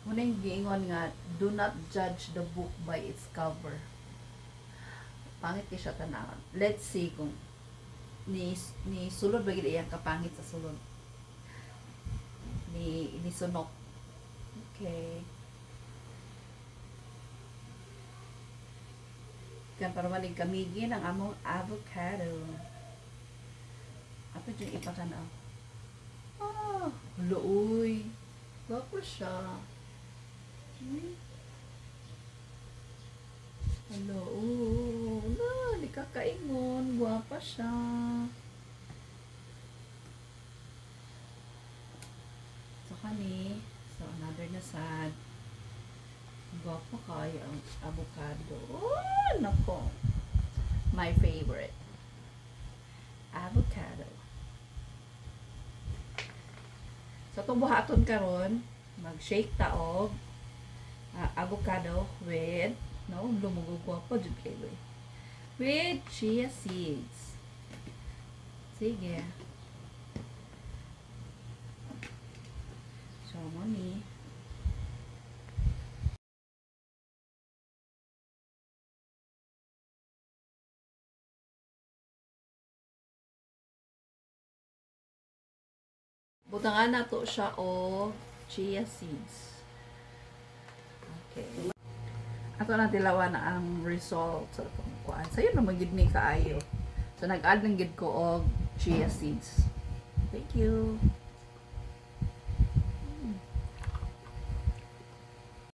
Munang giingon nga, do not judge the book by its cover. Pangit kay siya tanawon. Let's see kung ni sulod ba gid iyang kapangit sa sulod. Ni sunok. Okay. Kan para manig kamigin ang among avocado. Ato yung ipakanaw. Ah, luoy. Gwapo siya. Hello. Na, di kakaingon. Gwapa siya. So, kani. So, another na sad. Gwapa kayo ang avocado. Oh, nako. My favorite. Avocado. So, itong buhaton karon mag-shake taog avocado with lumugugwa po jud kayo with chia seeds. Sige. So, mami. Butangan na to siya o chia seeds. Okay. Ato na tilawan na ang result sa itong kuan. Sayo na magid ni kaayo. So nag-add ng gid ko og chia seeds. Thank you.